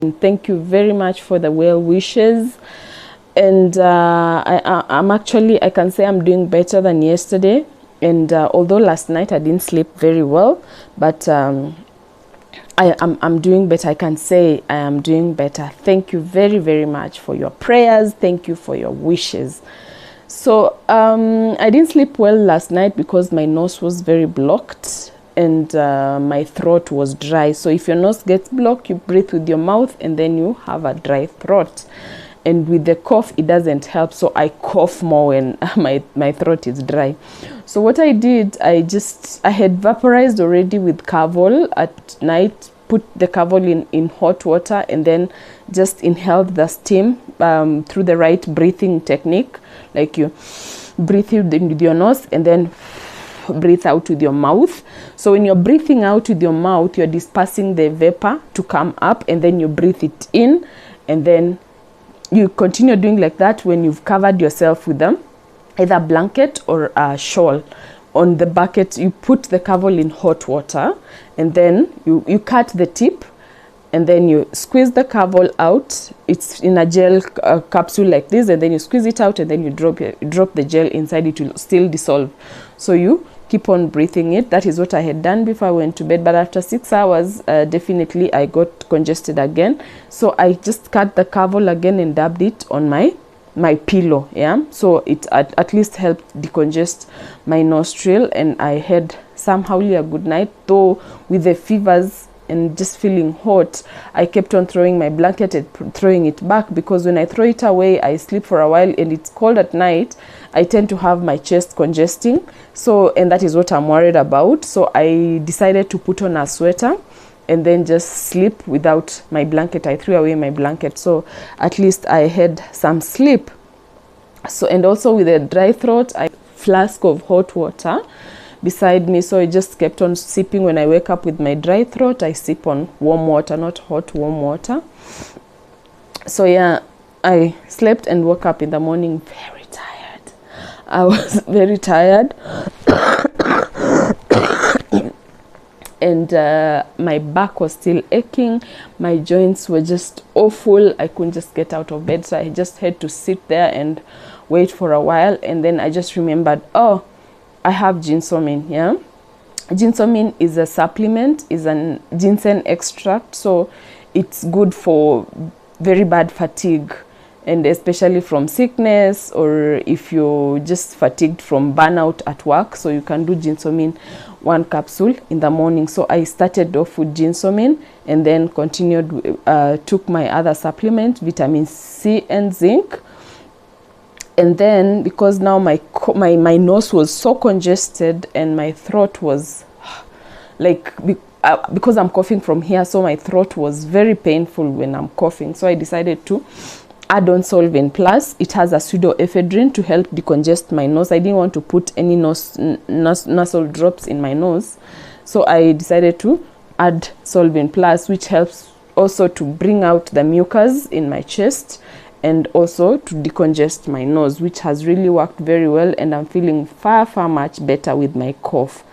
Thank you very much for the well wishes. And I'm actually, I can say I'm doing better than yesterday. And although last night I didn't sleep very well, but I'm doing better. I can say I am doing better. Thank you very, very much for your prayers. Thank you for your wishes. So I didn't sleep well last night because my nose was very blocked and my throat was dry. So if your nose gets blocked, you breathe with your mouth and then you have a dry throat. And with the cough, it doesn't help. So I cough more when my throat is dry. So what I did, I had vaporized already with Carvol at night, put the Carvol in hot water and then just inhaled the steam through the right breathing technique. Like you breathe in with your nose and then breathe out with your mouth. So when you're breathing out with your mouth, you're dispersing the vapor to come up and then you breathe it in and then you continue doing like that when you've covered yourself with them, either blanket or a shawl. On the bucket, you put the Carvol in hot water and then you cut the tip and then you squeeze the Carvol out. It's in a gel capsule like this, and then you squeeze it out and then you drop the gel inside. It will still dissolve. So you keep on breathing it. That is what I had done before I went to bed. But after 6 hours, definitely I got congested again. So I just cut the Carvol again and dabbed it on my pillow. Yeah. So it at least helped decongest my nostril, and I had somehow a good night. Though with the fevers and just feeling hot, I kept on throwing my blanket and throwing it back, because when I throw it away, I sleep for a while and it's cold at night. I tend to have my chest congesting. So, and that is what I'm worried about. So I decided to put on a sweater and then just sleep without my blanket. I threw away my blanket. So at least I had some sleep. So, and also with a dry throat, I had a flask of hot water beside me, so I just kept on sipping. When I wake up with my dry throat, I sip on warm water, not hot, warm water. So yeah, I slept and woke up in the morning very tired. I was very tired and my back was still aching. My joints were just awful. I couldn't just get out of bed, so I just had to sit there and wait for a while. And then I just remembered, oh, I have ginsomin. Yeah, ginsomin is a supplement, is an ginseng extract, so it's good for very bad fatigue, and especially from sickness, or if you're just fatigued from burnout at work. So you can do ginsomin 1 capsule in the morning. So I started off with ginsomin and then continued, took my other supplement, vitamin C and zinc. And then, because now my nose was so congested and my throat was like, because I'm coughing from here, so my throat was very painful when I'm coughing. So I decided to add on Solvin Plus. It has a pseudoephedrine to help decongest my nose. I didn't want to put any nasal drops in my nose, so I decided to add Solvin Plus, which helps also to bring out the mucus in my chest and also to decongest my nose, which has really worked very well, and I'm feeling far much better with my cough.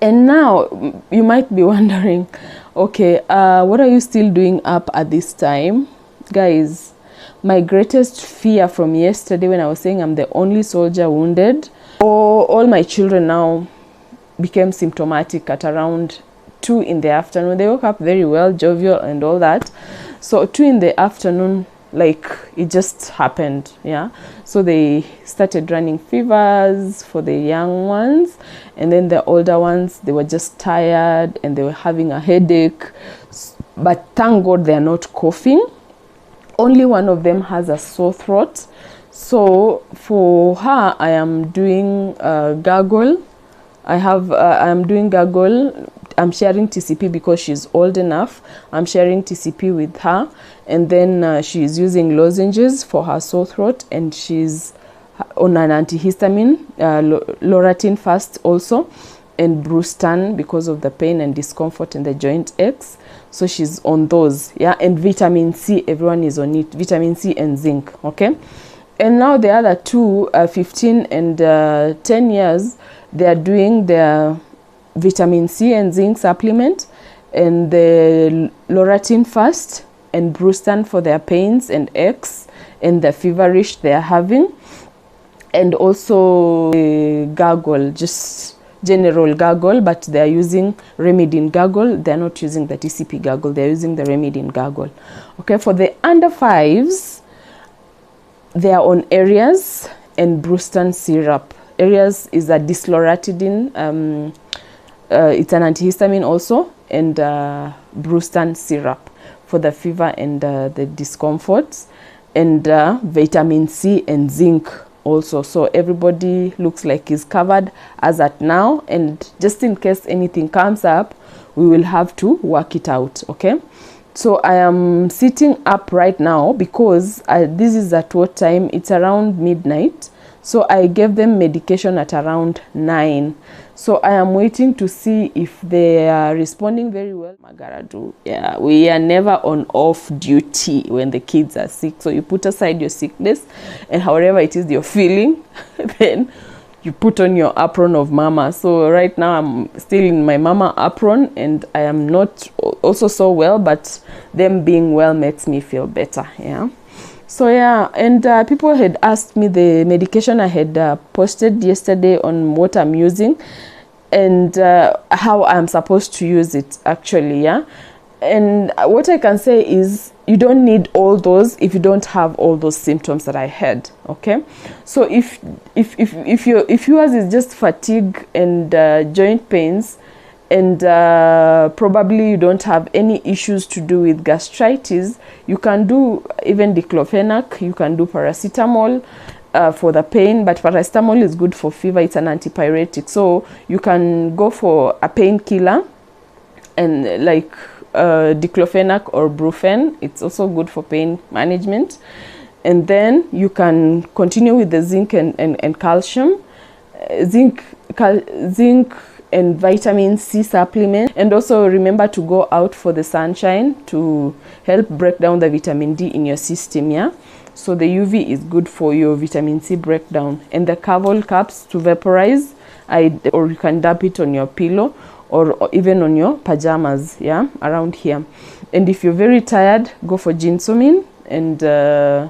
And now you might be wondering, okay, what are you still doing up at this time? Guys, my greatest fear from yesterday, when I was saying I'm the only soldier wounded, all my children now became symptomatic at around 2 in the afternoon. They woke up very well, jovial and all that. So 2 in the afternoon, like, it just happened. Yeah, so they started running fevers for the young ones, and then the older ones, they were just tired and they were having a headache, but thank God they are not coughing. Only one of them has a sore throat. So for her, I am doing gargle. I'm doing gargle. I'm sharing TCP because she's old enough. I'm sharing TCP with her, and then she's using lozenges for her sore throat, and she's on an antihistamine, Loratine first also, and Brustan because of the pain and discomfort and the joint aches. So she's on those. Yeah, and vitamin C, everyone is on it. Vitamin C and zinc. Okay, and now the other two, 15 and 10 years, they are doing their vitamin C and zinc supplement, and the Loratine Fast and Brustan for their pains and aches and the feverish they are having, and also gargle, just general gargle, but they are using Remedin gargle. They are not using the TCP gargle, they are using the Remedin gargle. Okay, for the under 5s, they are on Areas and Brustan syrup. Areas is a disloratidine, it's an antihistamine also, and Brustan syrup for the fever and the discomforts, and vitamin C and zinc also. So everybody looks like is covered as at now, and just in case anything comes up, we will have to work it out. Okay, so I am sitting up right now because this is at what time? It's around midnight. So I gave them medication at around 9. So I am waiting to see if they are responding very well. Magaradu, yeah, we are never on off duty when the kids are sick. So you put aside your sickness, and however it is you're feeling, then you put on your apron of mama. So right now I'm still in my mama apron, and I am not also so well, but them being well makes me feel better. Yeah. So yeah, and people had asked me the medication I had posted yesterday on what I'm using and how I'm supposed to use it actually. Yeah, and what I can say is you don't need all those if you don't have all those symptoms that I had. Okay, so if yours is just fatigue and joint pains, and probably you don't have any issues to do with gastritis, you can do even diclofenac, you can do paracetamol for the pain, but paracetamol is good for fever, it's an antipyretic. So you can go for a painkiller, and like diclofenac or brufen, it's also good for pain management. And then you can continue with the zinc and calcium, zinc and vitamin C supplement, and also remember to go out for the sunshine to help break down the vitamin D in your system. Yeah, so the UV is good for your vitamin C breakdown. And the Carvol caps to vaporize, or you can dab it on your pillow or even on your pajamas, yeah, around here. And if you're very tired, go for Ginsomin. And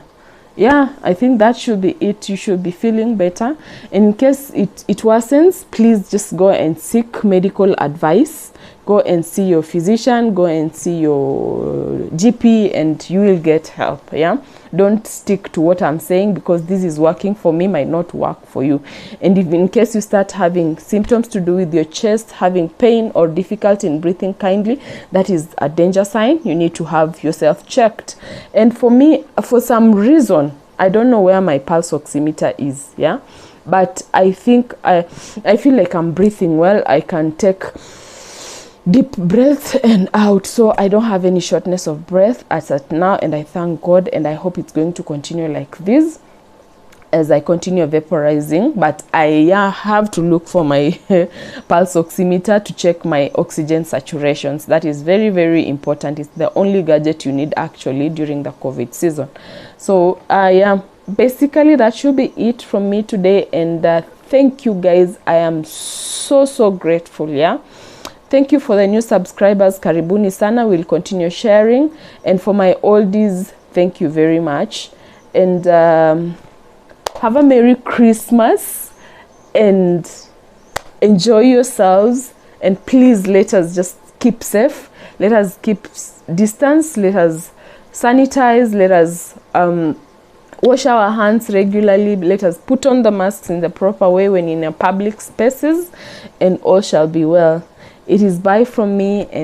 yeah, I think that should be it. You should be feeling better. In case it worsens, please just go and seek medical advice. Go and see your physician, go and see your GP, and you will get help. Yeah, don't stick to what I'm saying, because this is working for me might not work for you. And if in case you start having symptoms to do with your chest, having pain or difficulty in breathing kindly, that is a danger sign. You need to have yourself checked. And for me, for some reason, I don't know where my pulse oximeter is. Yeah, but I think I feel like I'm breathing well. I can take deep breath and out, so I don't have any shortness of breath as at now, and I thank God, and I hope it's going to continue like this as I continue vaporizing. But I have to look for my pulse oximeter to check my oxygen saturations. That is very, very important. It's the only gadget you need actually during the COVID season. So basically that should be it from me today, and thank you guys. I am so grateful. Yeah, thank you for the new subscribers. Karibuni sana. We'll continue sharing. And for my oldies, thank you very much. And have a Merry Christmas and enjoy yourselves. And please let us just keep safe. Let us keep distance. Let us sanitize. Let us wash our hands regularly. Let us put on the masks in the proper way when in a public spaces, and all shall be well. It is bye from me. And